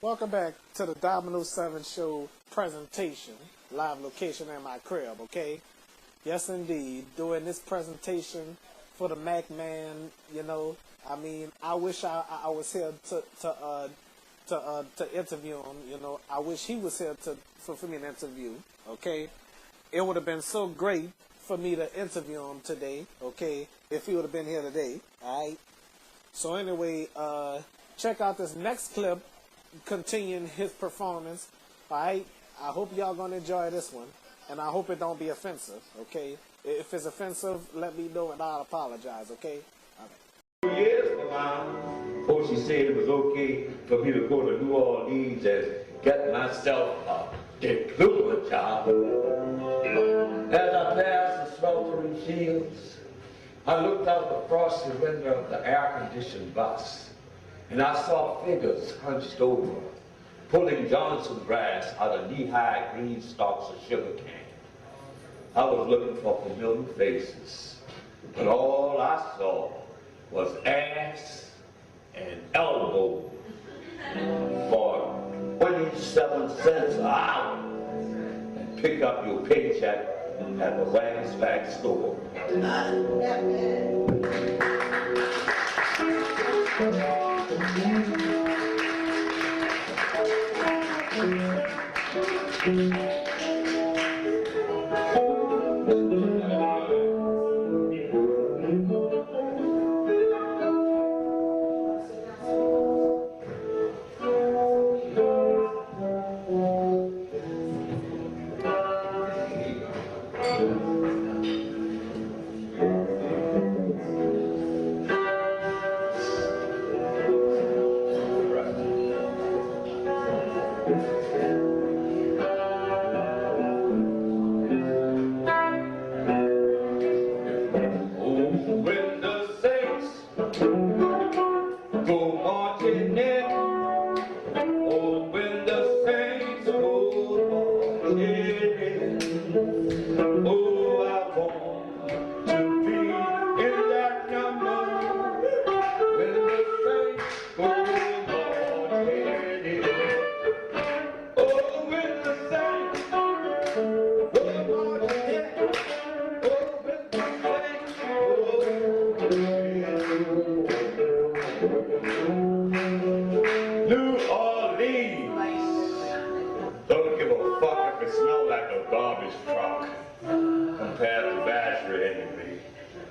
Welcome back to the Dominoes 7 Show presentation. Live location at my crib, okay? Yes, indeed. Doing this presentation for the Mac Man, you know. I mean, I wish I was here to interview him, you know. I wish he was here for me to interview, okay? It would have been so great for me to interview him today, okay, if he would have been here today, all right? So anyway, check out this next clip continuing his performance, all right? I hope y'all gonna enjoy this one, and I hope it don't be offensive, okay? If it's offensive, let me know and I'll apologize, okay? All right. 2 years from now, before she said it was okay for me to go to New Orleans and get myself a diploma job. As I passed the sweltering fields, I looked out the frosty window of the air-conditioned bus, and I saw figures hunched over, pulling Johnson grass out of knee-high green stalks of sugarcane. I was looking for familiar faces, but all I saw was ass and elbow for 27 cents an hour, and pick up your paycheck at the wax back store.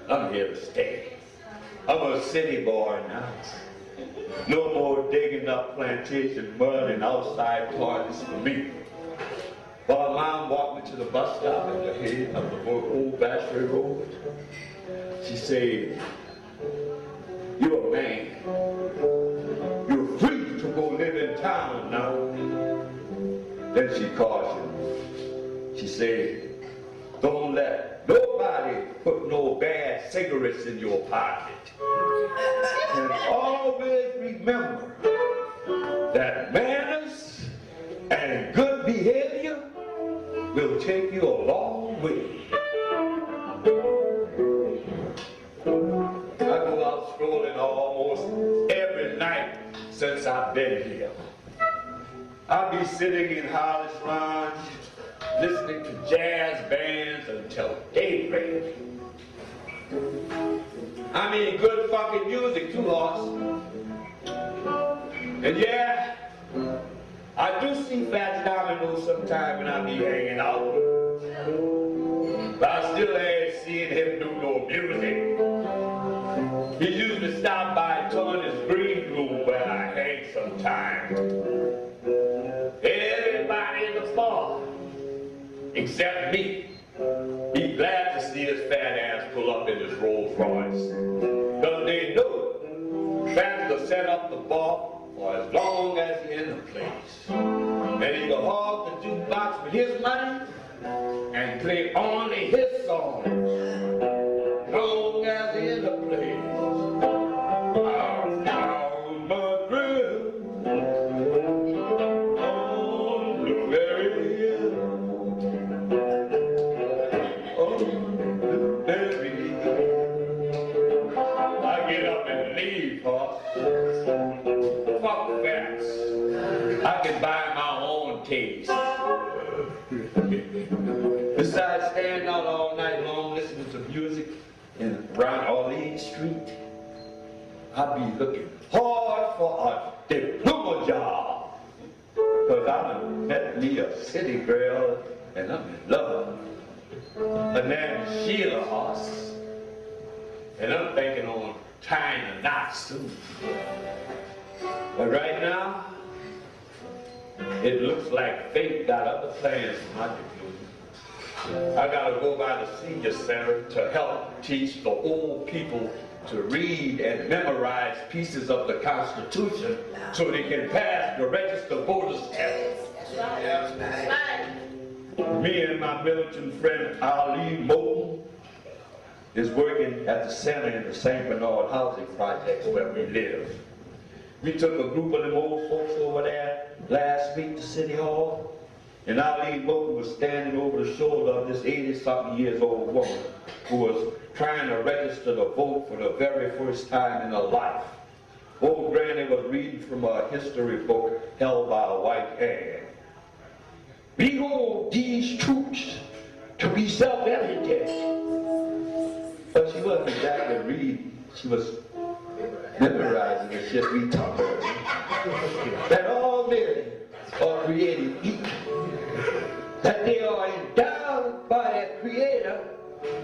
I'm here to stay. I'm a city boy now. No more digging up plantation mud and outside parties for me. While Mom walked me to the bus stop at the head of the old Bachelor Road, she said, "You're a man. You're free to go live in town now." Then she cautioned. She said, "Don't let nobody put no bad cigarettes in your pocket. And always remember that manners and good behavior will take you a long way." I go out strolling almost every night since I've been here. I'll be sitting in Hollis Lounge listening to jazz bands until daybreak. I mean good fucking music too, Hoss. And yeah, I do see Fats Dominoes sometime when I be hanging out. But I still ain't seeing him do no music. He usually stop by Tony's Green Room where I hang sometime. Everybody in the bar, except me, be glad to see his fat ass pull up in his Rolls Royce. Because they know Fats will set up the bar for as long as he's in the place. And he can hog the jukebox with his money and play only his songs, long as he's in the place. Down my grill, on the very hill. I get up and leave, Hoss. Fuck that. rights. I can buy my own taste. Besides staying out all night long listening to music and around Orleans Street, I'll be looking hard for a diploma job. Because I done met me a city girl and I'm in love. Her name is Sheila Hoss. And I'm thinking on tying a knot soon. But right now, it looks like fate got other plans for my diploma. I gotta go by the senior center to help teach the old people to read and memorize pieces of the Constitution so they can pass the registered voters test. That's right. Me and my militant friend Ali Moulton is working at the center in the St. Bernard housing projects where we live. We took a group of them old folks over there last week to City Hall, and Ali Moulton was standing over the shoulder of this 80-something years old woman who was trying to register to vote for the very first time in her life. Old Granny was reading from a history book held by a white hand. We hold these troops to be self-evident. But she wasn't exactly reading. She was memorizing the shit we talk about. That all men are created equal. That they are endowed by a creator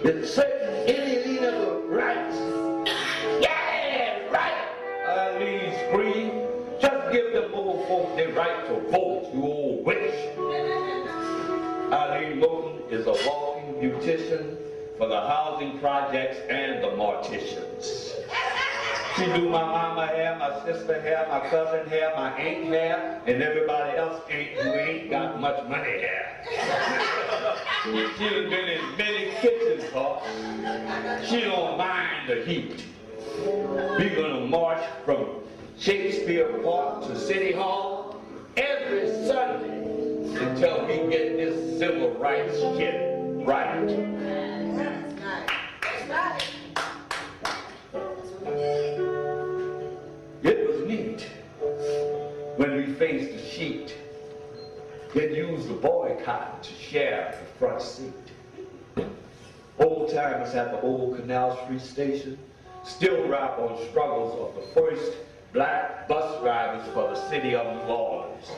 with certain inalienable rights. Yeah, right! Ali screamed. Just give them old folk their right to vote, you old witch. Ali Moulton is a walking beautician for the housing projects and the morticians. She do my mama hair, my sister hair, my cousin hair, my aunt hair, and everybody else who ain't got much money hair. She's been in many kitchens, huh? She don't mind the heat. We're gonna march from Shakespeare Park to City Hall every Sunday until we get this civil rights shit right. It was neat when we faced the sheet. Then used the boycott to share the front seat. Old timers at the old Canal Street station still rap on struggles of the first black bus drivers for the city of New Orleans.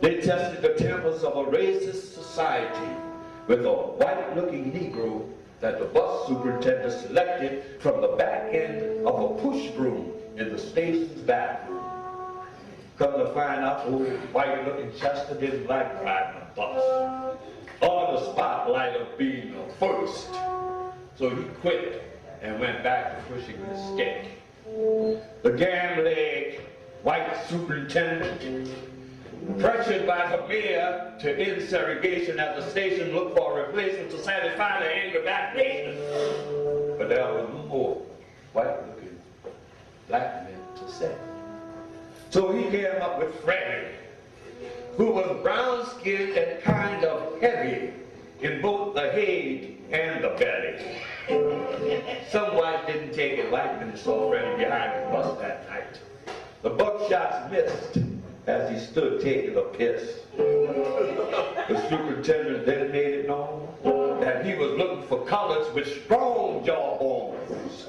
They tested the tempers of a racist society with a white-looking Negro that the bus superintendent selected from the back end of a push broom in the station's bathroom. Come to find out, old white-looking Chester didn't like driving a bus, or the spotlight of being the first. So he quit and went back to pushing his stick. The gam-leg white superintendent, pressured by the mayor to end segregation at the station, looked for a replacement to satisfy the angry black nation. But there was no more white-looking black men to say. So he came up with Freddie, who was brown-skinned and kind of heavy in both the head and the belly. Some whites didn't take it light when they saw Freddie behind the bus that night. The buckshots missed as he stood taking a piss. The superintendent then made it known that he was looking for coloreds with strong jawbones.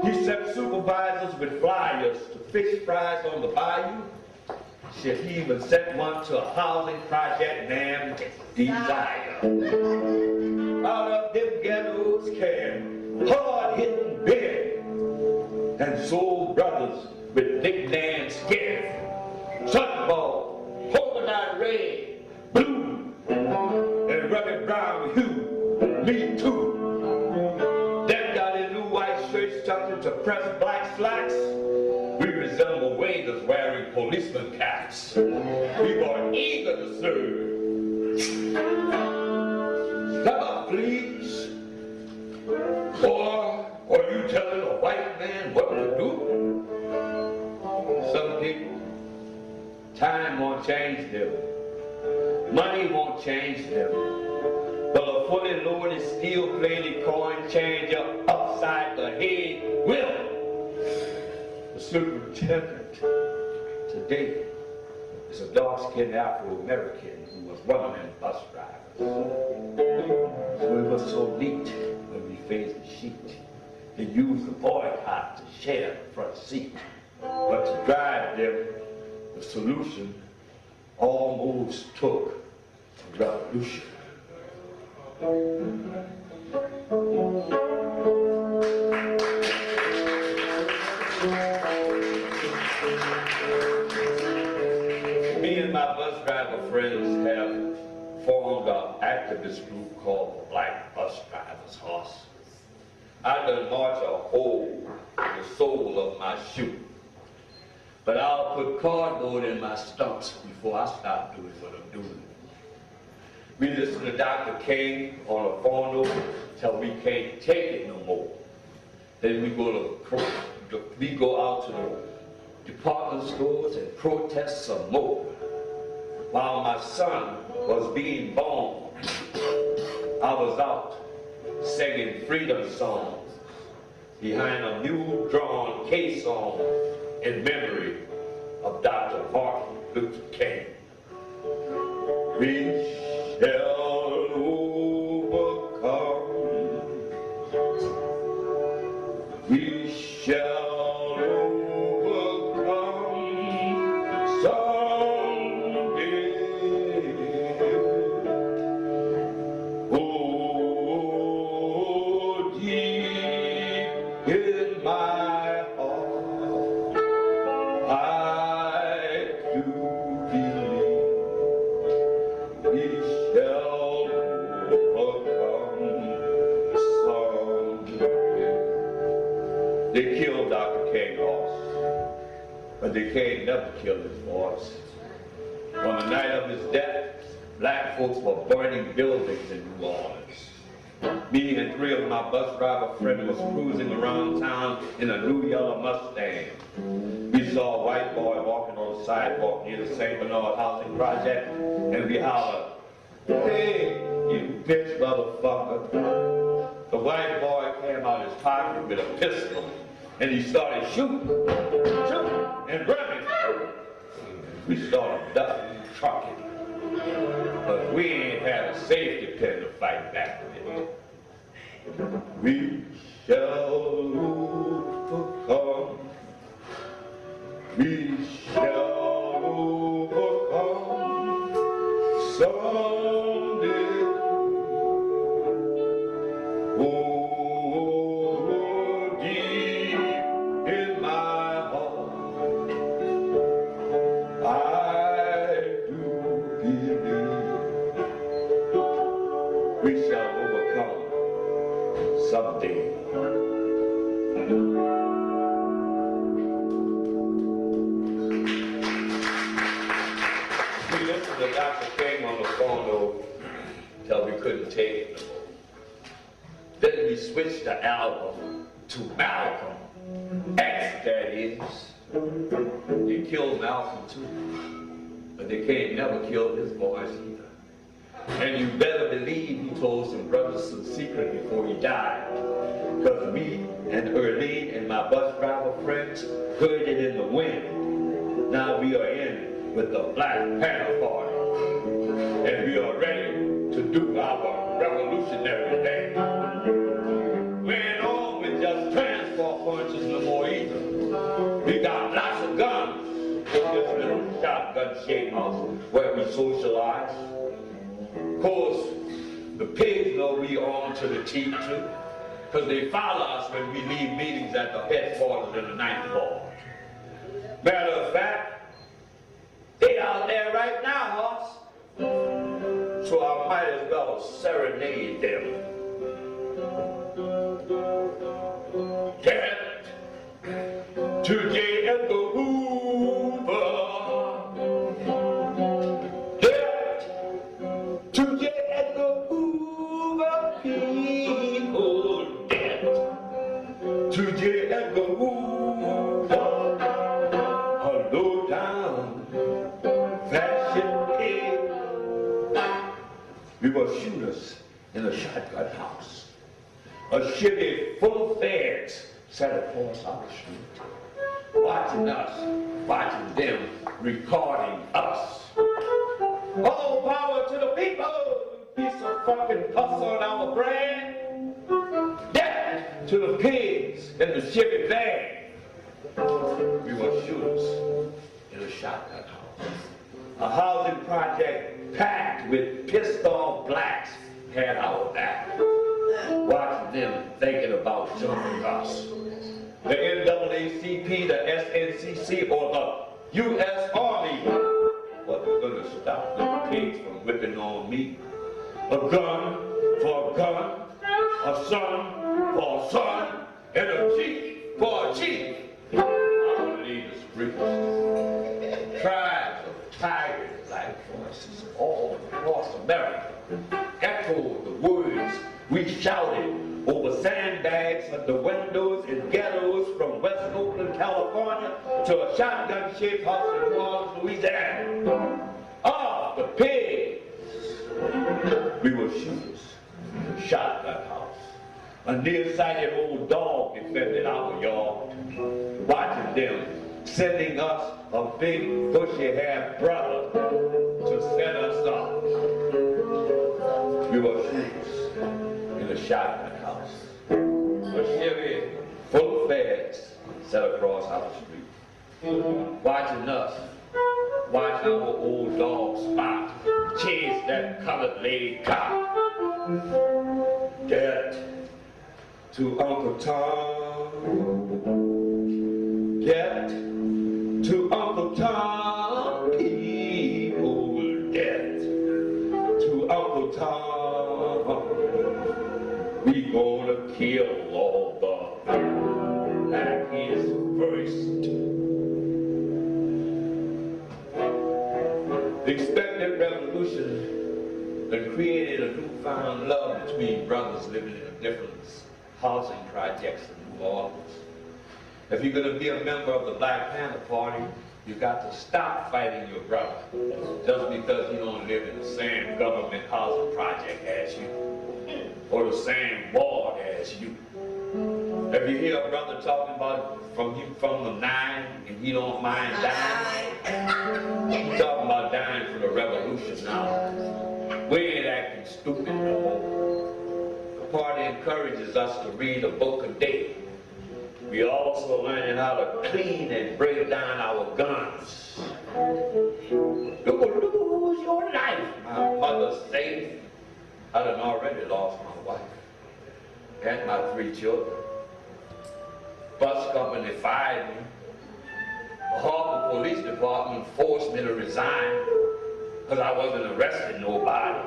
He sent supervisors with flyers to fish fries on the bayou. Shit, he even sent one to a housing project named Desire. Out of them ghettos came hard-hitting men and soul brothers with nicknames Skin, Sunball, Polka Dot Red, Blue, and Rugged Brown Hue. Me too. Them got in new white shirts tucked into pressed black slacks. We resemble waiters wearing policeman caps. We were eager to serve. Step up, please. Or are you telling a white man what to do? Some people, time won't change them. Money won't change them. But a fully loaded steel-plated coin changer upside the head will. The superintendent today is a dark-skinned Afro-American who was one of them bus drivers. So it was so neat when we faced the sheet. They used the boycott to share the front seat. But to drive them, the solution almost took a revolution. Me and my bus driver friends have formed an activist group called the Black Bus Drivers Horse. I done march a hole in the sole of my shoe. But I'll put cardboard in my stumps before I stop doing what I'm doing. We listen to Dr. King on a phono till we can't take it no more. Then we go out to the department stores and protest some more. While my son was being born, I was out singing freedom songs behind a mule-drawn caisson in memory of Dr. Martin Luther King. We shall overcome. We shall overcome someday. Oh, deep in my heart, I do believe we shall overcome someday. They killed Dr. King Ross, but they can't never kill his voice. On the night of his death, black folks were burning buildings in New Orleans. Me and three of my bus driver friends was cruising around town in a new yellow Mustang. We saw a white boy walking on the sidewalk near the St. Bernard housing project, and we hollered, "Hey, you bitch motherfucker." The white boy came out his pocket with a pistol, and he started shooting, and running. We started ducking and trucking, but we ain't had a safety pin to fight back with. We shall overcome. We shall overcome someday. Oh, deep in my heart, I do believe we shall overcome someday. We listened to Dr. King on the phone till we couldn't take it no more. Then we switched the album to Malcolm X, that is. They killed Malcolm too, but they can't never kill his voice either. And you better believe he told some brothers some secret before he died. Because me and Earlene and my bus driver friends heard it in the wind. Now we are in with the Black Panther Party. And we are ready to do our revolutionary thing. We ain't on with just transport punches no more either. We got lots of guns in this little shotgun shaped house where we socialize. Of course, the pigs know we on to the team too, because they follow us when we leave meetings at the headquarters in the 9th floor. Matter of fact, they out there right now, Hoss. So I might as well serenade them. Get to J. Edgar Hoover. Get to J. Edgar Hoover. People get to J. Edgar Hoover. A low down fashion kid. We were shooters in a shotgun house. A Chevy full of feds sat across our street. watching us, watching them, recording us. All power to the people, piece of fucking pus on our brand. Death to the pigs in the Chevy van. We were shooters in a shotgun house. A housing project packed with pissed off blacks had our back. Watching them thinking about jumping us. The NAACP, the SNCC, or the U.S. Army wasn't going to stop the pigs from whipping on me. A gun for a gun, a son for a son, and a chief for a chief. I don't need the streets. Tribes of tiger black voices all across America echoed the words we shouted over sandbags at the windows in ghettos from West Oakland, California to a shotgun-shaped house in New Orleans, Louisiana. Ah, the pigs! We were shooters in a shotgun house. A nearsighted old dog defended our yard. Watching them, sending us a big bushy-haired brother to set us up. We were shooters in a shotgun house. A Chevy full of fags set across our street. Watching us, watch our old dog Spot chase that colored lady cop. Death to Uncle Tom. Death to Uncle Tom. People, death to Uncle Tom. We gonna kill all the blackest first. The expected revolution that created a newfound love between brothers living in different housing projects in New Orleans. If you're going to be a member of the Black Panther Party, you got to stop fighting your brother just because he don't live in the same government housing project as you or the same ward as you. If you hear a brother talking about from the 9 and he don't mind dying, he's talking about dying for the revolution now. We ain't acting stupid no more. The party encourages us to read a book a day. We also learning how to clean and break down our guns. You will lose your life. My mother's safe. I done already lost my wife and my 3 children. Bus company fired me. The Harper Police Department forced me to resign because I wasn't arresting nobody.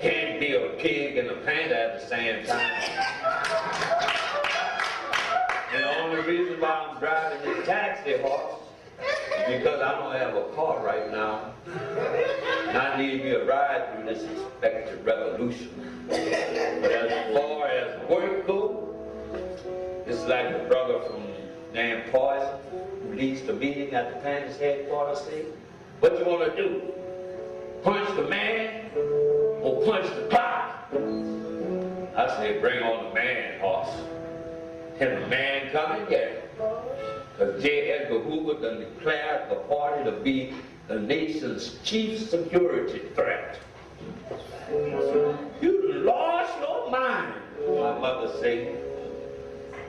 Can't be a pig and a panda at the same time. And the only reason why I'm driving this taxi horse is because I don't have a car right now. And I need me a ride through this expected revolution. But as far as work goes, it's like a brother from named Poison who leads the meeting at the Panthers headquarters say, what you want to do? Punch the man or punch the clock? I say, bring on the man, horse. Can the man come in? Yeah. Because J. Edgar Hoover done declared the party to be the nation's chief security threat. You lost your mind, my mother said.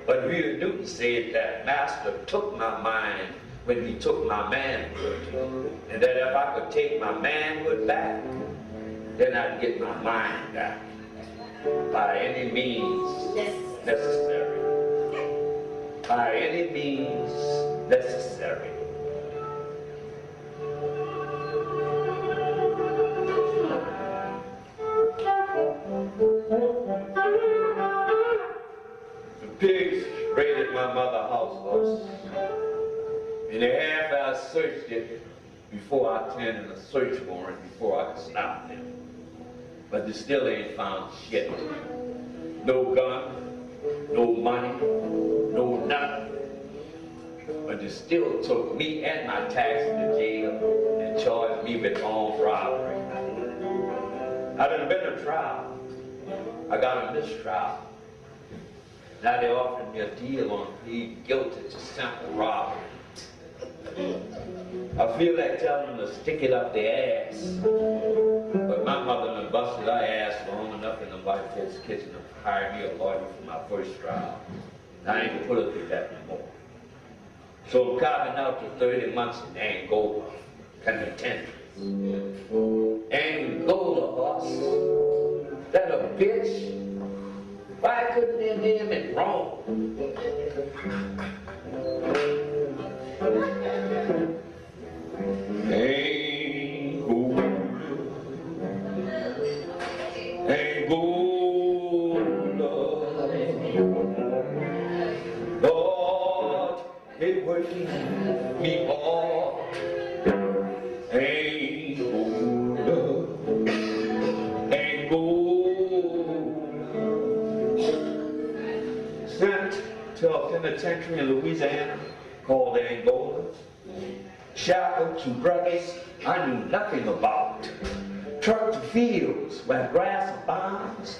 But William Newton said that Master took my mind when he took my manhood. And that if I could take my manhood back, then I'd get my mind back. By any means necessary. By any means necessary. The pigs raided my mother's house, and they half-hour searched it before I turned in a search warrant before I could stop them. But they still ain't found shit. No gun, no money, no nothing. But they still took me and my taxi to jail and charged me with armed robbery. I done been to trial. I got a mistrial. Now they're offering me a deal on pleading guilty to simple robbery. I feel like telling them to stick it up their ass. But my mother done busted her ass long enough in the white folks' kitchen to hire me a lawyer for my first trial. I ain't gonna put up with that no more. So I'm carving out to 30 months in Angola, penitentiary. Angola, boss. That a bitch? Why couldn't they name it wrong? Lord, it working me all. Sent to a penitentiary in Louisiana called Angola. Shackled to brothers I knew nothing about. Trucked to fields where grass abounds.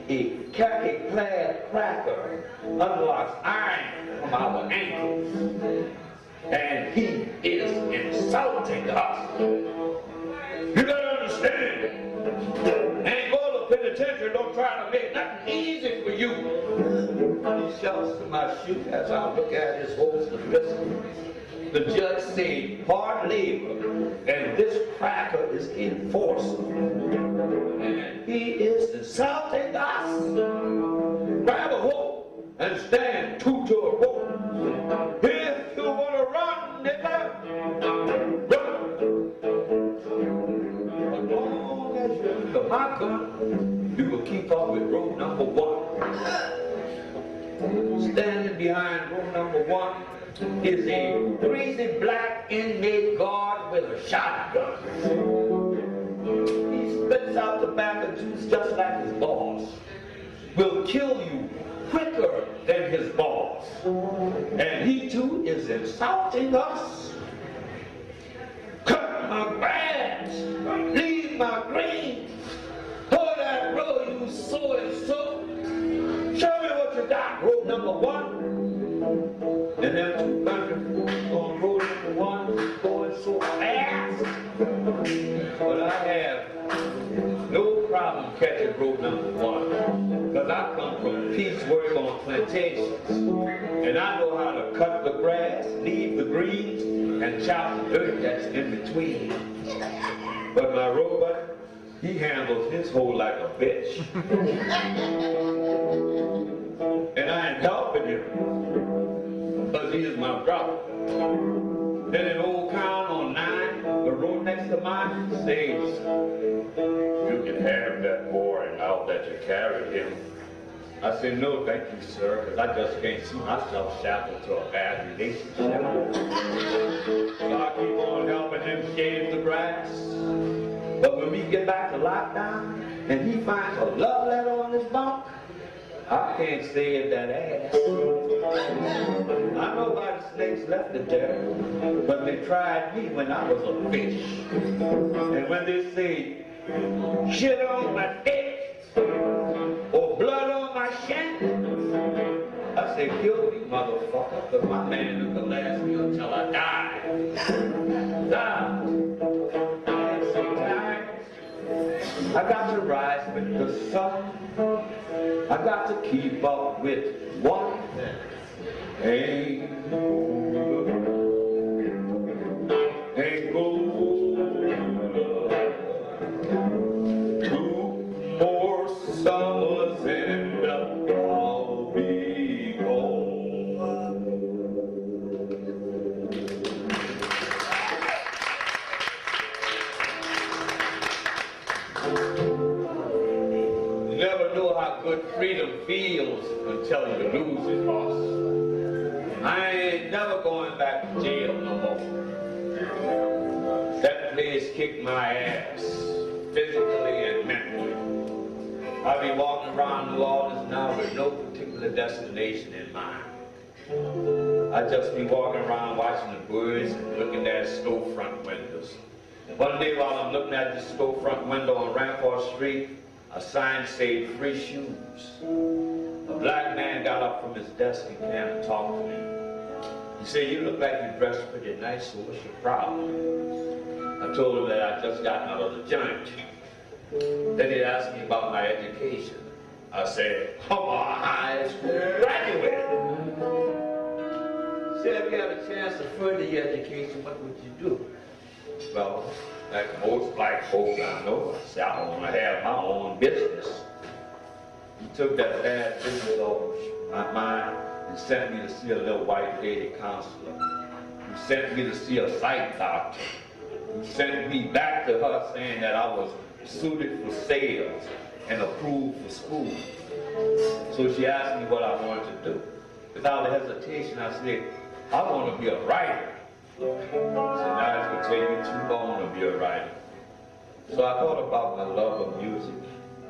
A khaki-clad cracker unlocks iron from our ankles. And he is insulting us. You gotta understand. Angola Penitentiary don't try to make nothing easy for you. He shouts to my shoe as I look at his holster pistol. The judge said hard labor, and this cracker is enforceable. And he is insulting us. Grab a rope and stand true to a rope. If you want to run, nigga, run. As long as you're under my gun, you will keep up with rope number 1. Standing behind rope number 1 is a greasy black inmate guard with a shotgun. He spits out tobacco juice just like his boss. Will kill you quicker than his boss. And he too is insulting us. Cut my grass, leave my green. Hold that road, you so and so. Show me what you got, road number 1. And them 200 on road number 1 going so fast. But I have no problem catching road number 1. Because I come from piecework on plantations. And I know how to cut the grass, leave the greens, and chop the dirt that's in between. But my robot, he handles his hole like a bitch. And I ain't helping him, because he is my brother. Then in Old Town on 9, the road next to mine, says, you can have that boy now that you carried him. I said, no, thank you, sir, because I just can't see myself shackled to a bad relationship. So I keep on helping him shave the grass. But when we get back to lockdown, and he finds a love letter on his bunk, I can't save that ass. I know why the snakes left it there, but they tried me when I was a fish. And when they say, shit on my dick, or blood on my shank, I say, kill me, motherfucker, because my man is gonna last me until I die. And sometimes I got to rise with the sun. I got to keep up with one Two more summers and I'll be gone. You never know how good freedom feels until you lose it, boss. I ain't never going back to jail no more. That place kicked my ass, physically and mentally. I be walking around New Orleans now with no particular destination in mind. I just be walking around watching the birds and looking at storefront windows. One day while I'm looking at this storefront window on Rampart Street, a sign said free shoes. A black man got up from his desk and came and talked to me. He said, "You look like you dressed pretty nice, so what's your problem?" I told him that I just gotten out of the joint. Then he asked me about my education. I said, "I'm a high school graduate." He said, "If you had a chance to further your education, what would you do?" Well, like most black folks I know, I said, "I want to have my own business." He took that bad business off my mind and sent me to see a little white lady counselor. He sent me to see a psych doctor. He sent me back to her saying that I was suited for sales and approved for school. So she asked me what I wanted to do. Without hesitation, I said, "I want to be a writer." She said, "Now it's going to take you too long to be a writer." So I thought about my love of music.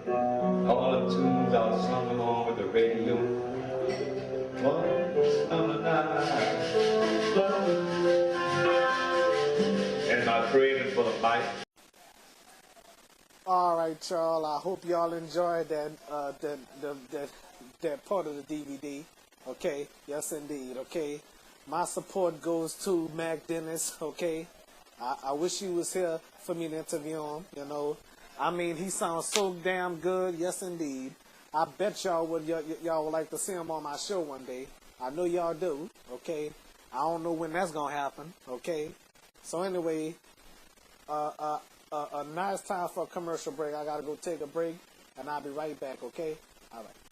All the tunes I sung along with the radio. One summer night. And my craving for the mic. All right, y'all. I hope y'all enjoyed that that part of the DVD. Okay, yes indeed. Okay, my support goes to Mack Dennis. Okay, I wish he was here for me to interview him. You know, I mean, he sounds so damn good. Yes indeed. I bet y'all would y'all would like to see him on my show one day. I know y'all do. Okay, I don't know when that's gonna happen. Okay, so anyway, a nice time for a commercial break. I gotta go take a break, and I'll be right back. Okay, all right.